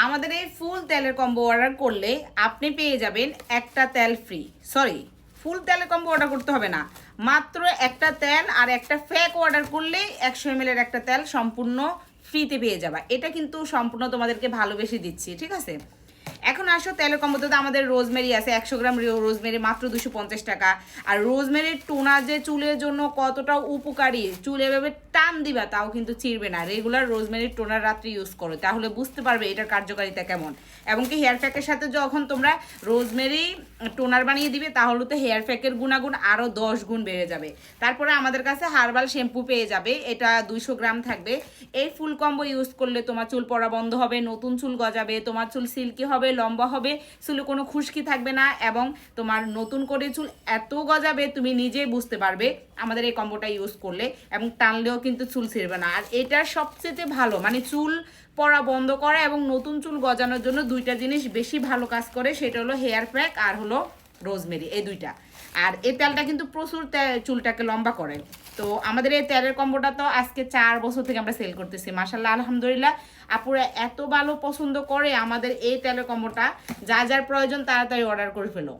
আমাদের এই ফুল তেলের কম্বো অর্ডার করলে আপনি পেয়ে যাবেন একটা তেল ফ্রি। সরি, ফুল তেলের কম্বো অর্ডার করতে হবে না, মাত্র একটা তেল আর একটা ফ্যাক অর্ডার করলেই 100 ml এর একটা তেল সম্পূর্ণ ফ্রিতে পেয়ে যাবা। এটা কিন্তু সম্পূর্ণ তোমাদেরকে ভালোবেসে দিচ্ছি, ঠিক আছে। এখন আসো তেলের কম্বোতে তো আমাদের রোজমেরি আছে, 100 গ্রাম রোজমেরি মাত্র 250 টাকা। আর রোজমেরির টোনা যে চুলের জন্য কতটা উপকারী, চুল এভাবে টান দিবা তাও কিন্তু চিরবে না। রেগুলার রোজমেরির টোনার রাত্রে ইউজ করো, তাহলে বুঝতে পারবে এটার কার্যকারিতা কেমন। এবং কি হেয়ার প্যাকের সাথে যখন তোমরা রোজমেরি টোনার বানিয়ে দিবে তাহলে তো হেয়ার প্যাকের গুণাগুণ আরও 10 গুণ বেড়ে যাবে। তারপরে আমাদের কাছে হার্বাল শ্যাম্পু পেয়ে যাবে, এটা 200 গ্রাম থাকবে। এই ফুল কম্বো ইউজ করলে তোমার চুল পড়া বন্ধ হবে, নতুন চুল গজাবে, তোমার চুল সিল্কি হবে, লম্বা হবে, চুলে কোনো খুশকি থাকবে না, এবং তোমার নতুন করে চুল এত গজাবে তুমি নিজেই বুঝতে পারবে আমাদের এই কম্বোটা ইউজ করলে। এবং টানলেও কিন্তু চুল ছিঁড়বে না। আর এটার সবচেয়ে ভালো মানে চুল পড়া বন্ধ করা এবং নতুন চুল গজানোর জন্য দুইটা জিনিস বেশি ভালো কাজ করে, সেটা হলো হেয়ার প্যাক আর হলো রোজমেরি, এই দুইটা। আর এই তেলটা কিন্তু প্রচুর চুলটাকে লম্বা করে। তো আমাদের এই তেলের কম্বোটা তো আজকে 4 বছর থেকে আমরা সেল করতেছি, মাশাআল্লাহ আলহামদুলিল্লাহ। আপুরা এত ভালো পছন্দ করে আমাদের এই তেলের কম্বোটা, যা যার প্রয়োজন তাড়াতাড়ি অর্ডার করে ফেলো।